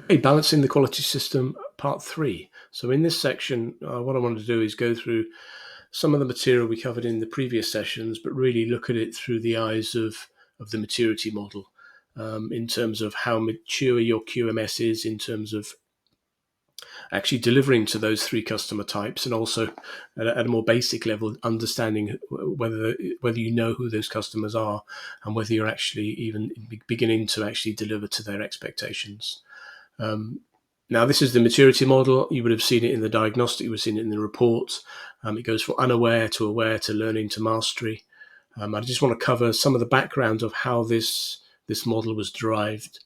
Hey, balancing the quality system, part three. So in this section, what I want to do is go through some of the material we covered in the previous sessions, but really look at it through the eyes of the maturity model, in terms of how mature your QMS is, in terms of actually delivering to those three customer types, and also at a more basic level, understanding whether you know who those customers are, and whether you're actually even beginning to actually deliver to their expectations. Um, Now, this is the maturity model. You would have seen it in the diagnostic, you would have seen it in the reports. It goes from unaware to aware to learning to mastery. I just want to cover some of the background of how this model was derived.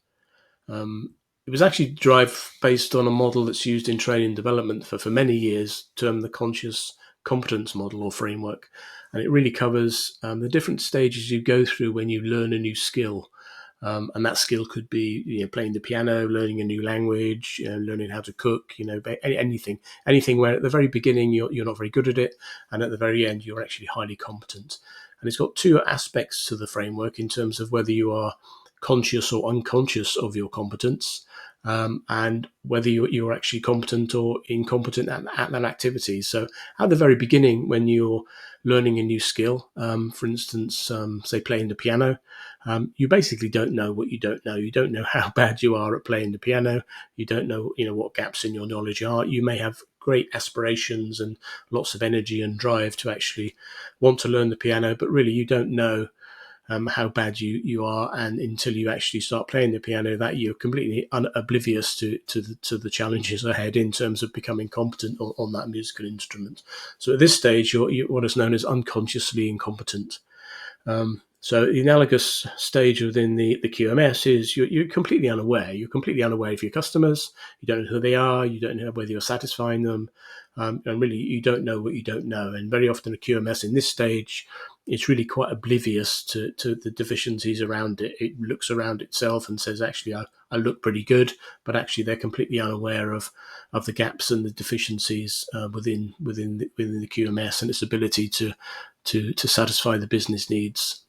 Um, it was actually derived based on a model that's used in training and development for many years, termed the conscious competence model or framework. And it really covers the different stages you go through when you learn a new skill. And that skill could be, playing the piano, learning a new language, learning how to cook, anything where at the very beginning you're not very good at it, and at the very end you're actually highly competent. And it's got two aspects to the framework in terms of whether you are conscious or unconscious of your competence, and whether you're actually competent or incompetent at that activity. So at the very beginning, when you're learning a new skill, for instance, say playing the piano, you basically don't know what you don't know. You don't know how bad you are at playing the piano. You don't know, what gaps in your knowledge are. You may have great aspirations and lots of energy and drive to actually want to learn the piano, but really you don't know how bad you are, and until you actually start playing the piano, that you're completely oblivious to the challenges ahead in terms of becoming competent on that musical instrument. So at this stage, you're what is known as unconsciously incompetent. So the analogous stage within the QMS is you're completely unaware. You're completely unaware of your customers. You don't know who they are. You don't know whether you're satisfying them. And really, you don't know what you don't know. And very often a QMS in this stage, it's really quite oblivious to the deficiencies around it. It looks around itself and says, actually, I look pretty good, but actually they're completely unaware of the gaps and the deficiencies within the QMS and its ability to satisfy the business needs.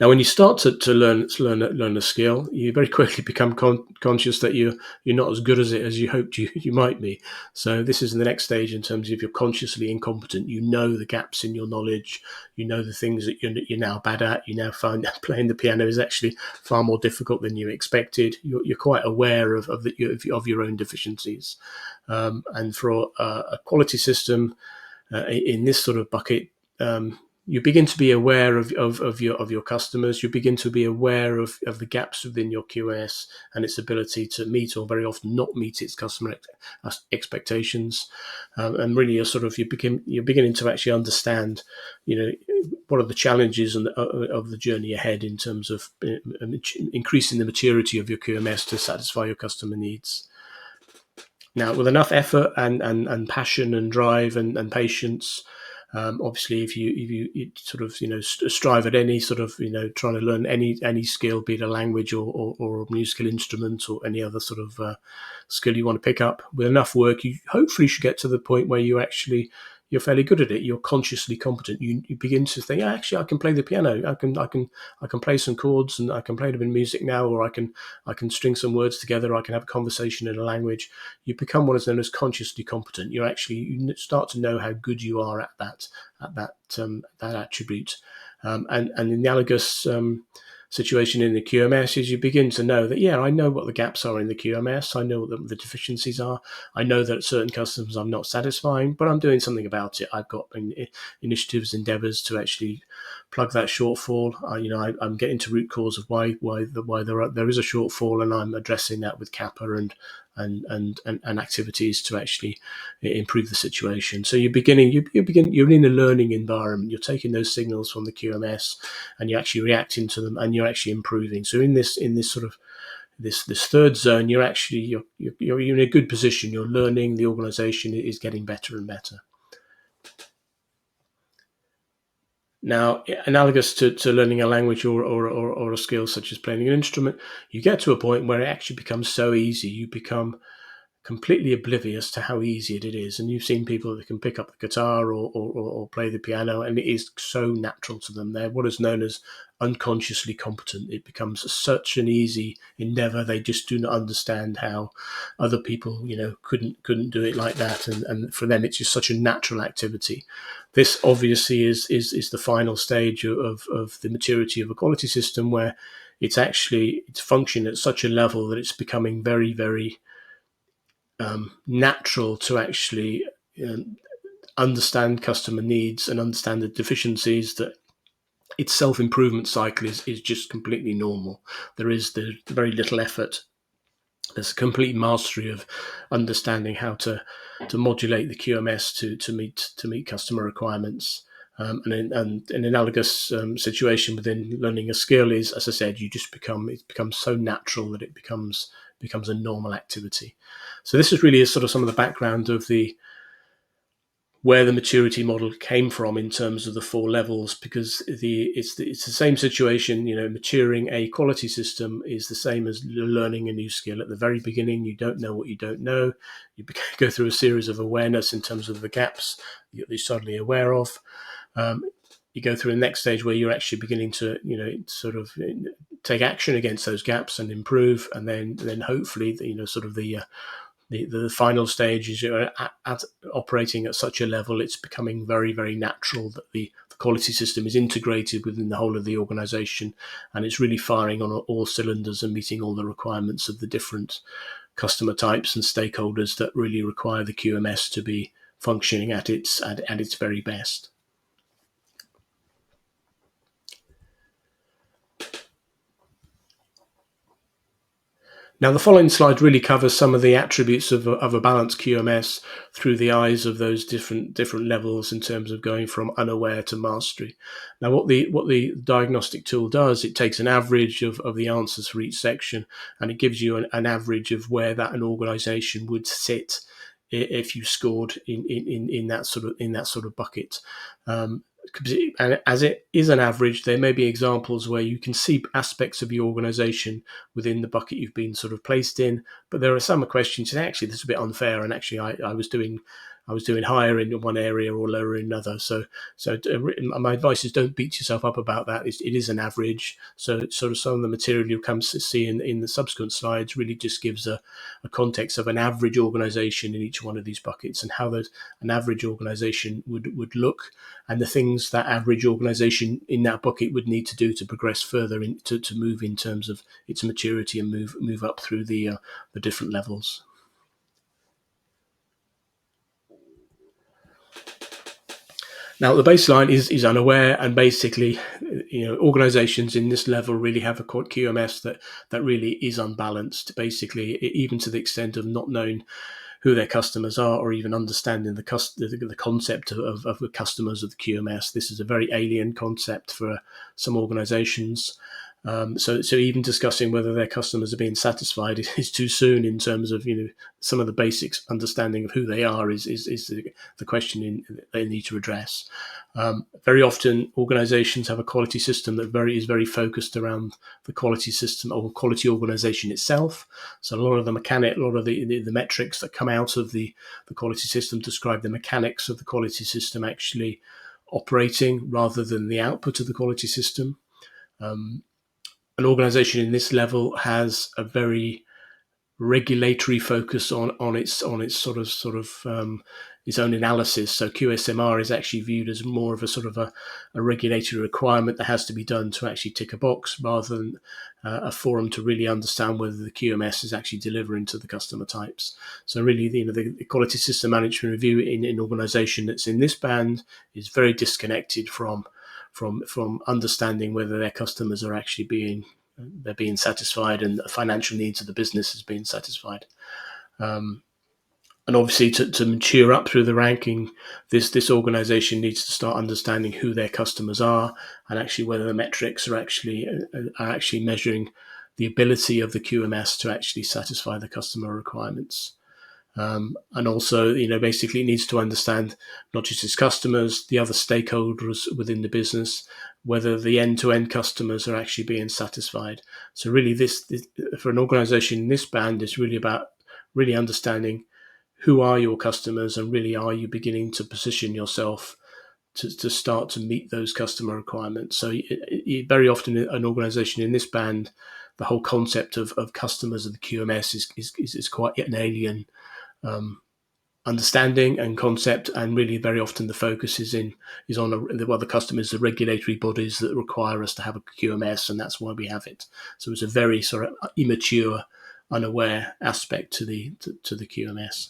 Now, when you start to learn a skill, you very quickly become conscious that you're not as good as it as you hoped you might be. So this is the next stage in terms of you're consciously incompetent. You know the gaps in your knowledge. You know the things that you're now bad at. You now find that playing the piano is actually far more difficult than you expected. You're quite aware of your own deficiencies. And for a quality system in this sort of bucket, you begin to be aware of your customers. You begin to be aware of the gaps within your QS and its ability to meet or very often not meet its customer expectations. And really, you're beginning to actually understand, what are the challenges of the journey ahead in terms of increasing the maturity of your QMS to satisfy your customer needs. Now, with enough effort and passion and drive and patience, obviously, if you sort of strive at any sort of trying to learn any skill, be it a language or a musical instrument or any other sort of skill you want to pick up, with enough work, you hopefully should get to the point where you're fairly good at it. You're consciously competent. You begin to think, actually, I can play the piano. I can play some chords and I can play them in music now, or I can string some words together. I can have a conversation in a language. You become what is known as consciously competent. You start to know how good you are at that attribute, and the analogous situation in the QMS is you begin to know that, I know what the gaps are in the QMS. I know what the deficiencies are. I know that certain customers I'm not satisfying, but I'm doing something about it. I've got initiatives, endeavours to actually plug that shortfall. I'm getting to root cause of why there is a shortfall, and I'm addressing that with Kappa and activities to actually improve the situation. So you're in a learning environment. You're taking those signals from the QMS, and you're actually reacting to them, and you're actually improving. So in this sort of this third zone, you're in a good position. You're learning. The organisation is getting better and better. Now, analogous to learning a language or a skill such as playing an instrument, you get to a point where it actually becomes so easy. You become completely oblivious to how easy it is. And you've seen people that can pick up the guitar or play the piano, and it is so natural to them. They're what is known as unconsciously competent. It becomes such an easy endeavor. They just do not understand how other people, couldn't do it like that. And for them, it's just such a natural activity. This obviously is the final stage of the maturity of a quality system, where it's functioning at such a level that it's becoming very, very natural to actually understand customer needs and understand the deficiencies, that its self-improvement cycle is just completely normal. There's very little effort. There's a complete mastery of understanding how to modulate the QMS to meet customer requirements. And an analogous situation within learning a skill is, as I said, it becomes so natural that it becomes a normal activity. So this is really sort of some of the background of where the maturity model came from in terms of the four levels, because it's the same situation. Maturing a quality system is the same as learning a new skill. At the very beginning, you don't know what you don't know. You go through a series of awareness in terms of the gaps that you're suddenly aware of. You go through the next stage where you're actually beginning to, sort of take action against those gaps and improve, and then hopefully, the final stage is you're operating at such a level, it's becoming very, very natural that the quality system is integrated within the whole of the organization, and it's really firing on all cylinders and meeting all the requirements of the different customer types and stakeholders that really require the QMS to be functioning at its very best. Now, the following slide really covers some of the attributes of a balanced QMS through the eyes of those different levels in terms of going from unaware to mastery. Now, what the diagnostic tool does, it takes an average of the answers for each section, and it gives you an average of where an organization would sit if you scored in that sort of bucket. And as it is an average, there may be examples where you can see aspects of your organization within the bucket you've been sort of placed in, but there are some questions that actually this is a bit unfair, and actually I was doing higher in one area or lower in another. So my advice is, don't beat yourself up about that. It is an average. So sort of some of the material you'll come to see in the subsequent slides really just gives a context of an average organization in each one of these buckets, and how an average organization would look, and the things that average organization in that bucket would need to do to progress further, to move in terms of its maturity and move up through the different levels. Now, the baseline is unaware, and basically, organizations in this level really have a QMS that really is unbalanced, basically, even to the extent of not knowing who their customers are, or even understanding the concept of the customers of the QMS. This is a very alien concept for some organizations. So even discussing whether their customers are being satisfied is too soon in terms of some of the basics understanding of who they are is the question they need to address. Very often, organizations have a quality system that is very focused around the quality system or quality organization itself. So a lot of the metrics that come out of the quality system describe the mechanics of the quality system actually operating, rather than the output of the quality system. An organization in this level has a very regulatory focus on its sort of its own analysis. So QSMR is actually viewed as more of a sort of a regulatory requirement that has to be done to actually tick a box, rather than a forum to really understand whether the QMS is actually delivering to the customer types. So really, the quality system management review in an organization that's in this band is very disconnected from understanding whether their customers are actually being satisfied, and the financial needs of the business is being satisfied. And obviously, to mature up through the ranking, this organization needs to start understanding who their customers are, and actually whether the metrics are actually measuring the ability of the QMS to actually satisfy the customer requirements. And also, basically, it needs to understand not just its customers, the other stakeholders within the business, whether the end-to-end customers are actually being satisfied. So really, this for an organization in this band is really about really understanding who are your customers, and really are you beginning to position yourself to start to meet those customer requirements. So very often an organization in this band, the whole concept of customers of the QMS is quite an alien um, understanding and concept, and really very often the focus is on the customers, the regulatory bodies that require us to have a QMS, and that's why we have it. So it's a very sort of immature, unaware aspect to the QMS.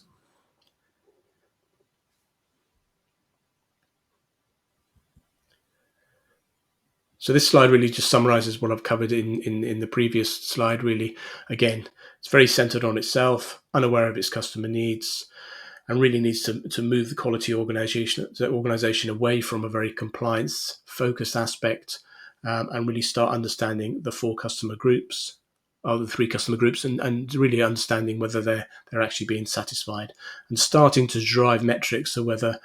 So this slide really just summarizes what I've covered in the previous slide. Really, again, it's very centered on itself, unaware of its customer needs, and really needs to move the quality organization away from a very compliance focused aspect, and really start understanding the four customer groups, or the three customer groups, and really understanding whether they're actually being satisfied, and starting to drive metrics. So whether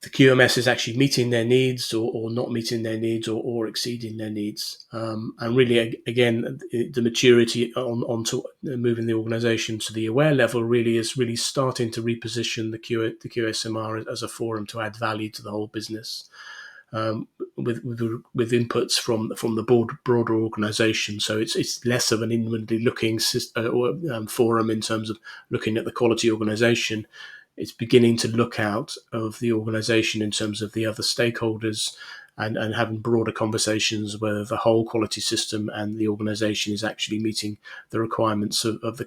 the QMS is actually meeting their needs, or not meeting their needs, or exceeding their needs. And really, again, the maturity onto moving the organization to the aware level really is really starting to reposition the QSMR as a forum to add value to the whole business, with inputs from the broader organisation. So it's less of an inwardly looking forum in terms of looking at the quality organisation. It's beginning to look out of the organisation in terms of the other stakeholders, and having broader conversations whether the whole quality system and the organisation is actually meeting the requirements of the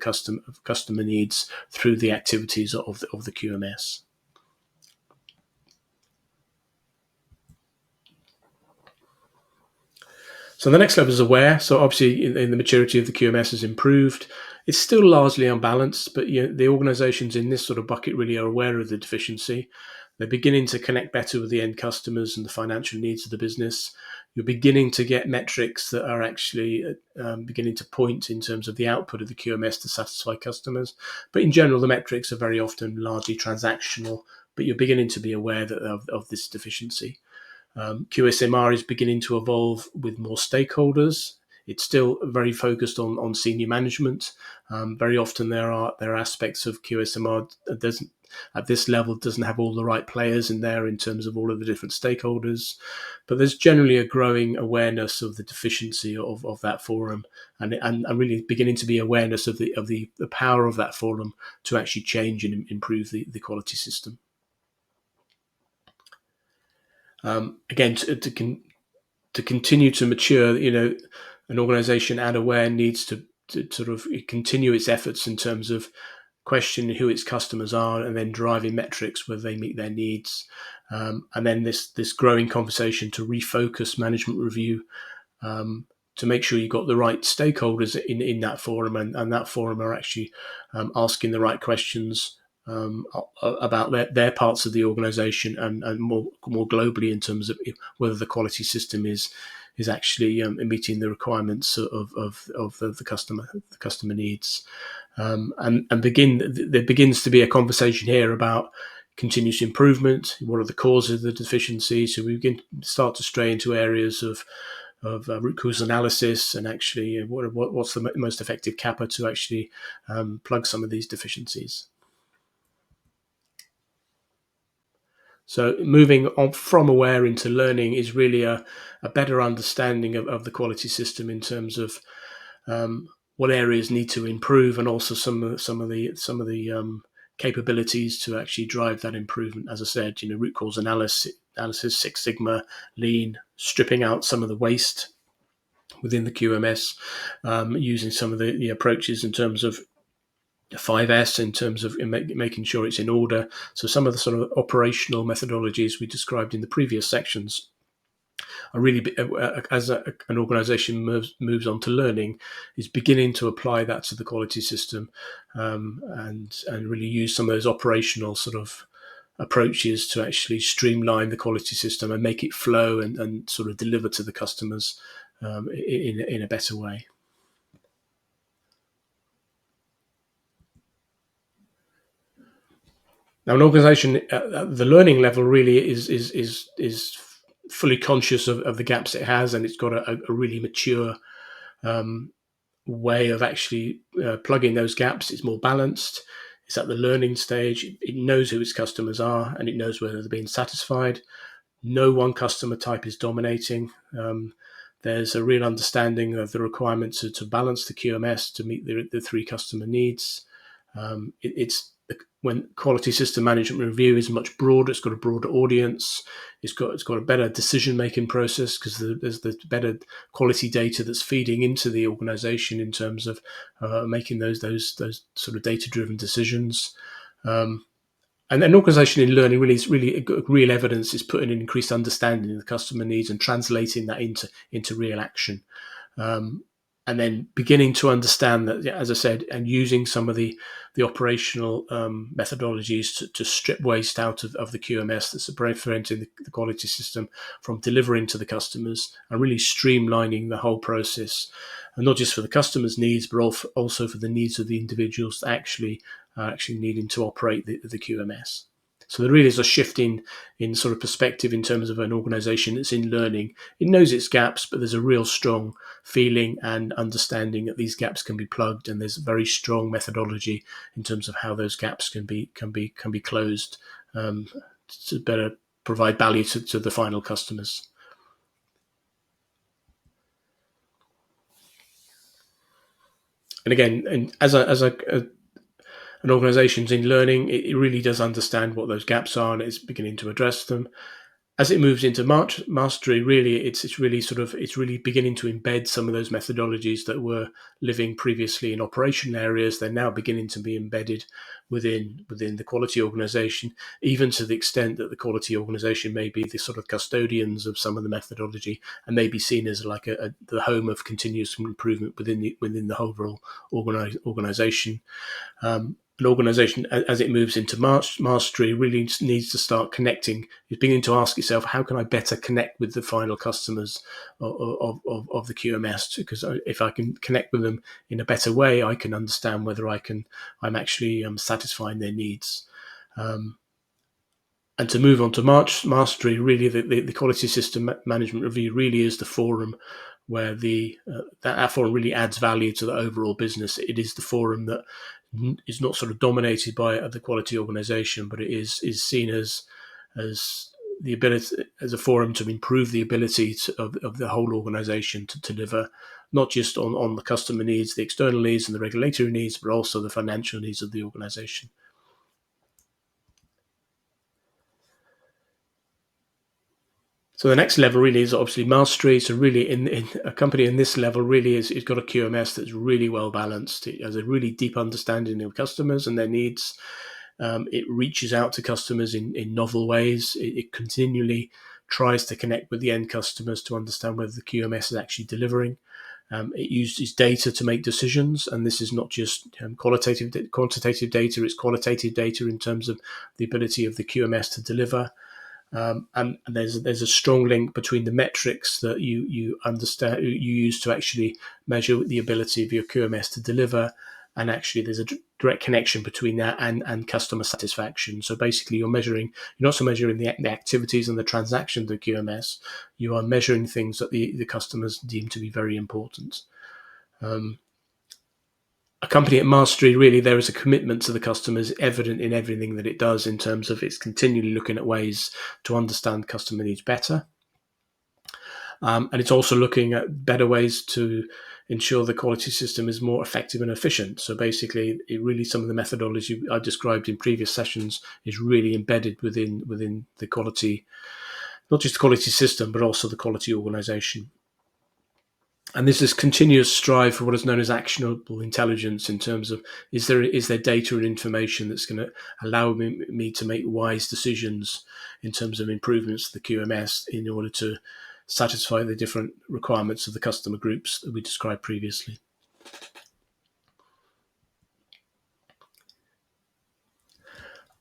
customer needs through the activities of the QMS. So the next level is aware. So obviously, in the maturity of the QMS has improved. It's still largely unbalanced, but the organisations in this sort of bucket really are aware of the deficiency. They're beginning to connect better with the end customers and the financial needs of the business. You're beginning to get metrics that are actually beginning to point in terms of the output of the QMS to satisfy customers. But in general, the metrics are very often largely transactional, but you're beginning to be aware of this deficiency. QSMR is beginning to evolve with more stakeholders. It's still very focused on senior management. Very often there are aspects of QSMR that doesn't, at this level, doesn't have all the right players in there in terms of all of the different stakeholders. But there's generally a growing awareness of the deficiency of that forum, and really beginning to be awareness of the power of that forum to actually change and improve the quality system. Again, to continue to mature, an organization and aware needs to sort of continue its efforts in terms of questioning who its customers are, and then driving metrics whether they meet their needs. And then this growing conversation to refocus management review, to make sure you've got the right stakeholders in that forum, and that forum are actually asking the right questions about their parts of the organisation, and more globally in terms of whether the quality system is actually meeting the requirements of the customer needs, and there begins to be a conversation here about continuous improvement. What are the causes of the deficiency? So we begin to start to stray into areas of root cause analysis, and actually what's the most effective kappa to actually plug some of these deficiencies. So moving on from aware into learning is really a better understanding of the quality system in terms of what areas need to improve, and also some of the capabilities to actually drive that improvement. As I said, root cause analysis, Six Sigma, Lean, stripping out some of the waste within the QMS, using some of the approaches in terms of 5S, in terms of making sure it's in order. So some of the sort of operational methodologies we described in the previous sections are really, as an organization moves on to learning, is beginning to apply that to the quality system, and really use some of those operational sort of approaches to actually streamline the quality system and make it flow, and sort of deliver to the customers in a better way. Now, an organisation at the learning level really is fully conscious of the gaps it has, and it's got a really mature way of actually plugging those gaps. It's more balanced. It's at the learning stage. It knows who its customers are, and it knows whether they're being satisfied. No one customer type is dominating. There's a real understanding of the requirements to balance the QMS to meet the three customer needs. It's when quality system management review is much broader. It's got a broader audience. It's got a better decision making process because there's the better quality data that's feeding into the organization in terms of making those sort of data driven decisions. And an organisation in learning really real evidence is putting an increased understanding of the customer needs and translating that into real action. And then beginning to understand that, as I said, and using some of the operational methodologies to strip waste out of the QMS that's preventing the quality system from delivering to the customers, and really streamlining the whole process, and not just for the customers' needs, but also for the needs of the individuals that actually needing to operate the QMS. So there really is a shift in sort of perspective in terms of an organisation that's in learning. It knows its gaps, but there's a real strong feeling and understanding that these gaps can be plugged, and there's a very strong methodology in terms of how those gaps can be closed to better provide value to the final customers. And again, and as an organisation's in learning, it really does understand what those gaps are, and it's beginning to address them. As it moves into mastery, really, it's really beginning to embed some of those methodologies that were living previously in operational areas. They're now beginning to be embedded within the quality organisation, even to the extent that the quality organisation may be the sort of custodians of some of the methodology, and may be seen as like the home of continuous improvement within the overall organisation. An organisation, as it moves into mastery, really needs to start connecting. It's beginning to ask itself, how can I better connect with the final customers of the QMS? Because if I can connect with them in a better way, I can understand whether I'm actually satisfying their needs. And to move on to mastery, really, the quality system management review really is the forum where that forum really adds value to the overall business. It is the forum that is not sort of dominated by the quality organisation, but it is seen as the ability as a forum to improve the ability of the whole organisation to deliver not just on the customer needs, the external needs and the regulatory needs, but also the financial needs of the organisation. So the next level really is obviously mastery. So really, in a company in this level, really it's got a QMS that's really well balanced. It has a really deep understanding of customers and their needs. It reaches out to customers in novel ways. It continually tries to connect with the end customers to understand whether the QMS is actually delivering. It uses data to make decisions, and this is not just quantitative data. It's qualitative data in terms of the ability of the QMS to deliver. And there's a strong link between the metrics that you understand you use to actually measure the ability of your QMS to deliver, and actually there's a direct connection between that and customer satisfaction. So basically, you're not so measuring the activities and the transactions of the QMS. You are measuring things that the customers deem to be very important. A company at mastery, really, there is a commitment to the customers evident in everything that it does, in terms of it's continually looking at ways to understand customer needs better. And it's also looking at better ways to ensure the quality system is more effective and efficient. So basically, some of the methodology I described in previous sessions is really embedded within the quality, not just the quality system, but also the quality organization. And there's this continuous strive for what is known as actionable intelligence, in terms of is there data and information that's going to allow me to make wise decisions in terms of improvements to the QMS in order to satisfy the different requirements of the customer groups that we described previously.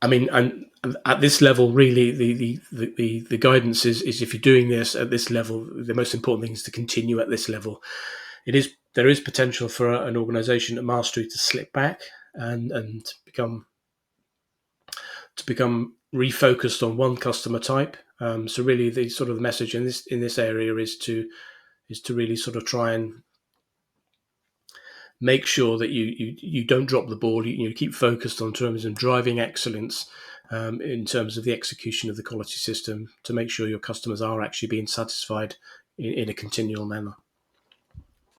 I mean, and at this level, really, the guidance is if you're doing this at this level, the most important thing is to continue at this level. There is potential for an organisation at mastery to slip back and become refocused on one customer type. So really, the sort of the message in this area is to really sort of try and make sure that you don't drop the ball. You keep focused on terms of driving excellence in terms of the execution of the quality system to make sure your customers are actually being satisfied in a continual manner.